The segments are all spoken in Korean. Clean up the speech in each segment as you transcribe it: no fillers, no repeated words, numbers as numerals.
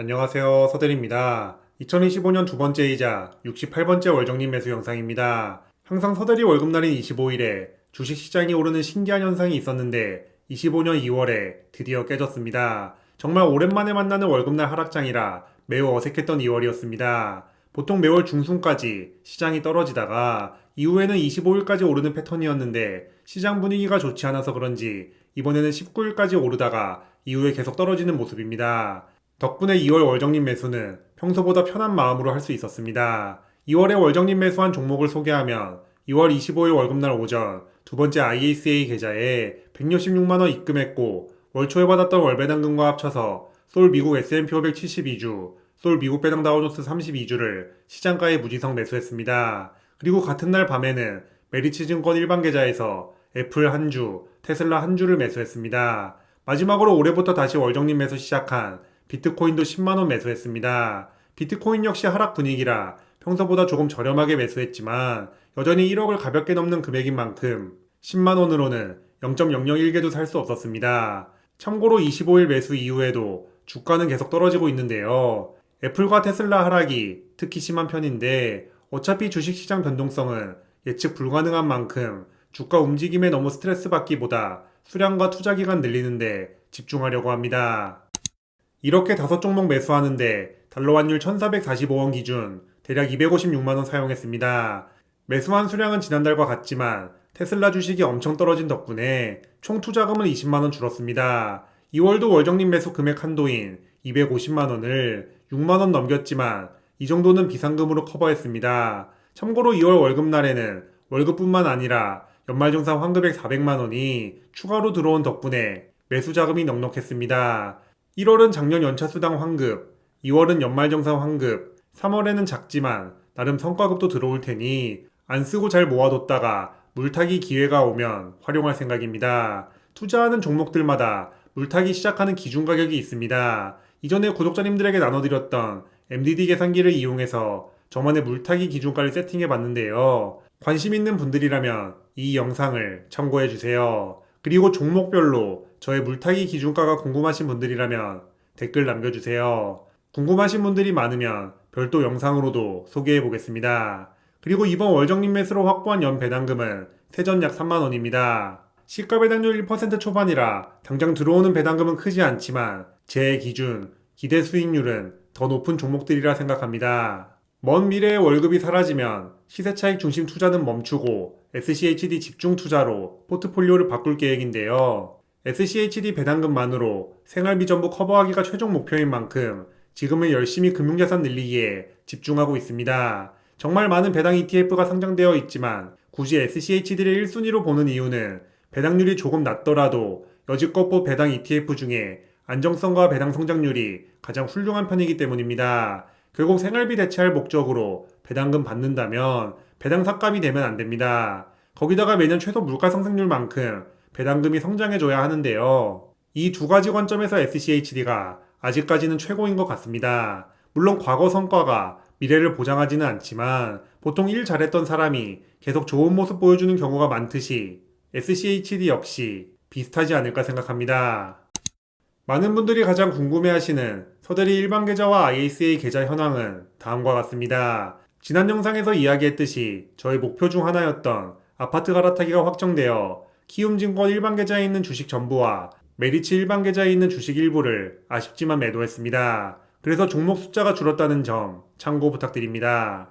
안녕하세요. 서대리입니다. 2025년 두 번째이자 68번째 월정리 매수 영상입니다. 항상 서대리 월급날인 25일에 주식시장이 오르는 신기한 현상이 있었는데 25년 2월에 드디어 깨졌습니다. 정말 오랜만에 만나는 월급날 하락장이라 매우 어색했던 2월이었습니다. 보통 매월 중순까지 시장이 떨어지다가 이후에는 25일까지 오르는 패턴이었는데 시장 분위기가 좋지 않아서 그런지 이번에는 19일까지 오르다가 이후에 계속 떨어지는 모습입니다. 덕분에 2월 월정림 매수는 평소보다 편한 마음으로 할 수 있었습니다. 2월에 월정림 매수한 종목을 소개하면 2월 25일 월급날 오전 두 번째 IACA 계좌에 166만원 입금했고 월 초에 받았던 월배당금과 합쳐서 솔 미국 S&P 572주, 솔 미국 배당 다우존스 32주를 시장가에 무지성 매수했습니다. 그리고 같은 날 밤에는 메리츠증권 일반 계좌에서 애플 한 주, 테슬라 한 주를 매수했습니다. 마지막으로 올해부터 다시 월정림 매수 시작한 비트코인도 10만원 매수했습니다. 비트코인 역시 하락 분위기라 평소보다 조금 저렴하게 매수했지만 여전히 1억을 가볍게 넘는 금액인 만큼 10만원으로는 0.001개도 살 수 없었습니다. 참고로 25일 매수 이후에도 주가는 계속 떨어지고 있는데요. 애플과 테슬라 하락이 특히 심한 편인데 어차피 주식시장 변동성은 예측 불가능한 만큼 주가 움직임에 너무 스트레스 받기보다 수량과 투자 기간 늘리는데 집중하려고 합니다. 이렇게 5종목 매수하는데 달러 환율 1445원 기준 대략 256만원 사용했습니다. 매수한 수량은 지난달과 같지만 테슬라 주식이 엄청 떨어진 덕분에 총 투자금은 20만원 줄었습니다. 2월도 월정림 매수 금액 한도인 250만원을 6만원 넘겼지만 이 정도는 비상금으로 커버했습니다. 참고로 2월 월급날에는 월급뿐만 아니라 연말정산 환급액 400만원이 추가로 들어온 덕분에 매수 자금이 넉넉했습니다. 1월은 작년 연차수당 환급, 2월은 연말정산 환급, 3월에는 작지만 나름 성과급도 들어올 테니 안 쓰고 잘 모아뒀다가 물타기 기회가 오면 활용할 생각입니다. 투자하는 종목들마다 물타기 시작하는 기준 가격이 있습니다. 이전에 구독자님들에게 나눠드렸던 MDD 계산기를 이용해서 저만의 물타기 기준가를 세팅해 봤는데요. 관심 있는 분들이라면 이 영상을 참고해주세요. 그리고 종목별로 저의 물타기 기준가가 궁금하신 분들이라면 댓글 남겨주세요. 궁금하신 분들이 많으면 별도 영상으로도 소개해 보겠습니다. 그리고 이번 월정림 매수로 확보한 연 배당금은 세전 약 3만원입니다. 시가 배당률 1% 초반이라 당장 들어오는 배당금은 크지 않지만 제 기준 기대 수익률은 더 높은 종목들이라 생각합니다. 먼 미래에 월급이 사라지면 시세차익 중심 투자는 멈추고 SCHD 집중 투자로 포트폴리오를 바꿀 계획인데요. SCHD 배당금만으로 생활비 전부 커버하기가 최종 목표인 만큼 지금은 열심히 금융자산 늘리기에 집중하고 있습니다. 정말 많은 배당 ETF가 상장되어 있지만 굳이 SCHD를 1순위로 보는 이유는 배당률이 조금 낮더라도 여지껏 배당 ETF 중에 안정성과 배당 성장률이 가장 훌륭한 편이기 때문입니다. 결국 생활비 대체할 목적으로 배당금 받는다면 배당 삭감이 되면 안 됩니다. 거기다가 매년 최소 물가 상승률만큼 배당금이 성장해줘야 하는데요. 이 두 가지 관점에서 SCHD가 아직까지는 최고인 것 같습니다. 물론 과거 성과가 미래를 보장하지는 않지만 보통 일 잘했던 사람이 계속 좋은 모습 보여주는 경우가 많듯이 SCHD 역시 비슷하지 않을까 생각합니다. 많은 분들이 가장 궁금해하시는 서대리 일반 계좌와 IACA 계좌 현황은 다음과 같습니다. 지난 영상에서 이야기했듯이 저희 목표 중 하나였던 아파트 갈아타기가 확정되어 키움증권 일반 계좌에 있는 주식 전부와 메리츠 일반 계좌에 있는 주식 일부를 아쉽지만 매도했습니다. 그래서 종목 숫자가 줄었다는 점 참고 부탁드립니다.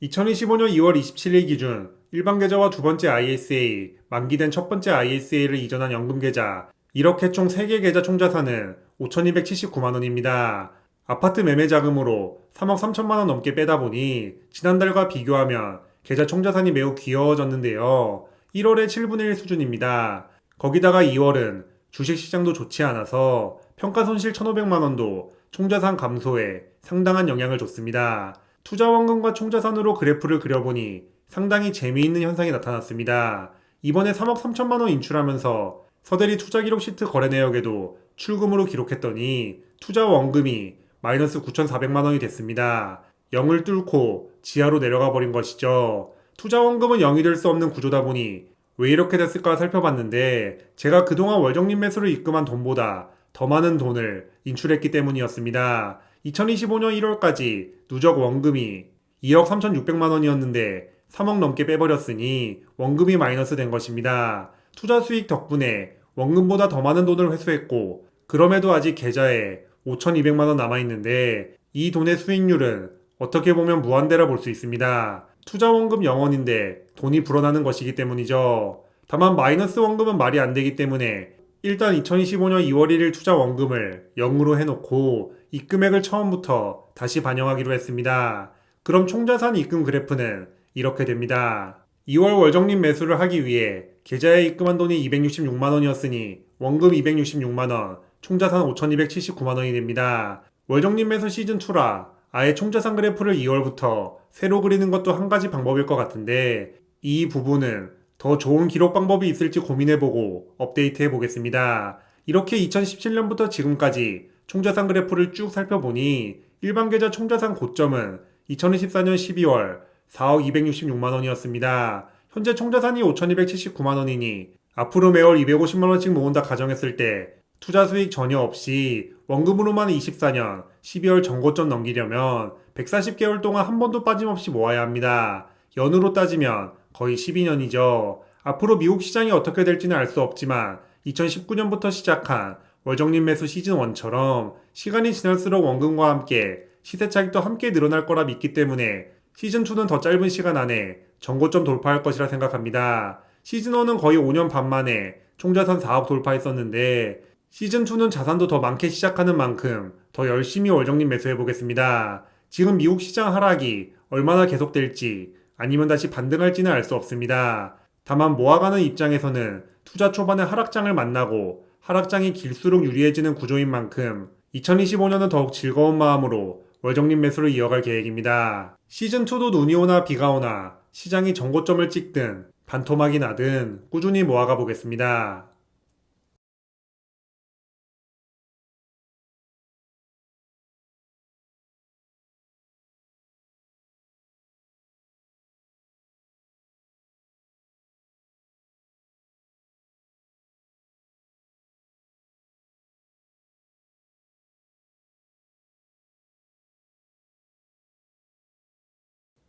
(2025년 2월 27일) 기준 일반 계좌와 두 번째 ISA, 만기된 첫 번째 ISA를 이전한 연금계좌 이렇게 총 3개 계좌 총자산은 5,279만원입니다. 아파트 매매 자금으로 3억 3천만원 넘게 빼다 보니 지난달과 비교하면 계좌 총자산이 매우 귀여워졌는데요. 1월에 7분의 1 수준입니다. 거기다가 2월은 주식시장도 좋지 않아서 평가손실 1,500만원도 총자산 감소에 상당한 영향을 줬습니다. 투자원금과 총자산으로 그래프를 그려보니 상당히 재미있는 현상이 나타났습니다. 이번에 3억 3천만원 인출하면서 서대리 투자기록 시트 거래 내역에도 출금으로 기록했더니 투자 원금이 마이너스 9,400만원이 됐습니다. 0을 뚫고 지하로 내려가 버린 것이죠. 투자 원금은 0이 될 수 없는 구조다 보니 왜 이렇게 됐을까 살펴봤는데 제가 그동안 월정립 매수를 입금한 돈보다 더 많은 돈을 인출했기 때문이었습니다. 2025년 1월까지 누적 원금이 2억 3,600만 원이었는데 3억 넘게 빼버렸으니 원금이 마이너스 된 것입니다. 투자 수익 덕분에 원금보다 더 많은 돈을 회수했고 그럼에도 아직 계좌에 5,200만 원 남아있는데 이 돈의 수익률은 어떻게 보면 무한대라 볼 수 있습니다. 투자 원금 0원인데 돈이 불어나는 것이기 때문이죠. 다만 마이너스 원금은 말이 안 되기 때문에 일단 2025년 2월 1일 투자 원금을 0으로 해놓고 입금액을 처음부터 다시 반영하기로 했습니다. 그럼 총자산 입금 그래프는 이렇게 됩니다. 2월 월정립 매수를 하기 위해 계좌에 입금한 돈이 266만 원이었으니 원금 266만 원, 총자산 5,279만 원이 됩니다. 월정립 매수 시즌2라 아예 총자산 그래프를 2월부터 새로 그리는 것도 한 가지 방법일 것 같은데 이 부분은 더 좋은 기록 방법이 있을지 고민해보고 업데이트해 보겠습니다. 이렇게 2017년부터 지금까지 총자산 그래프를 쭉 살펴보니 일반 계좌 총자산 고점은 2024년 12월 4억 266만 원이었습니다. 현재 총자산이 5,279만 원이니 앞으로 매월 250만 원씩 모은다 가정했을 때 투자 수익 전혀 없이 원금으로만 24년 12월 전고점 넘기려면 140개월 동안 한 번도 빠짐없이 모아야 합니다. 연으로 따지면 거의 12년이죠. 앞으로 미국 시장이 어떻게 될지는 알 수 없지만 2019년부터 시작한 월정립 매수 시즌1처럼 시간이 지날수록 원금과 함께 시세 차익도 함께 늘어날 거라 믿기 때문에 시즌2는 더 짧은 시간 안에 전고점 돌파할 것이라 생각합니다. 시즌1은 거의 5년 반 만에 총자산 4억 돌파했었는데 시즌2는 자산도 더 많게 시작하는 만큼 더 열심히 월정립 매수해보겠습니다. 지금 미국 시장 하락이 얼마나 계속될지 아니면 다시 반등할지는 알 수 없습니다. 다만 모아가는 입장에서는 투자 초반에 하락장을 만나고 하락장이 길수록 유리해지는 구조인 만큼 2025년은 더욱 즐거운 마음으로 월정립 매수를 이어갈 계획입니다. 시즌2도 눈이 오나 비가 오나 시장이 전고점을 찍든 반토막이 나든 꾸준히 모아가 보겠습니다.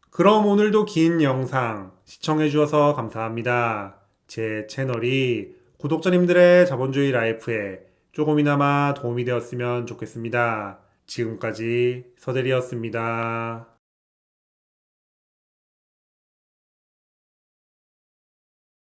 그럼 오늘도 긴 영상 시청해주셔서 감사합니다. 제 채널이 구독자님들의 자본주의 라이프에 조금이나마 도움이 되었으면 좋겠습니다. 지금까지 서대리였습니다.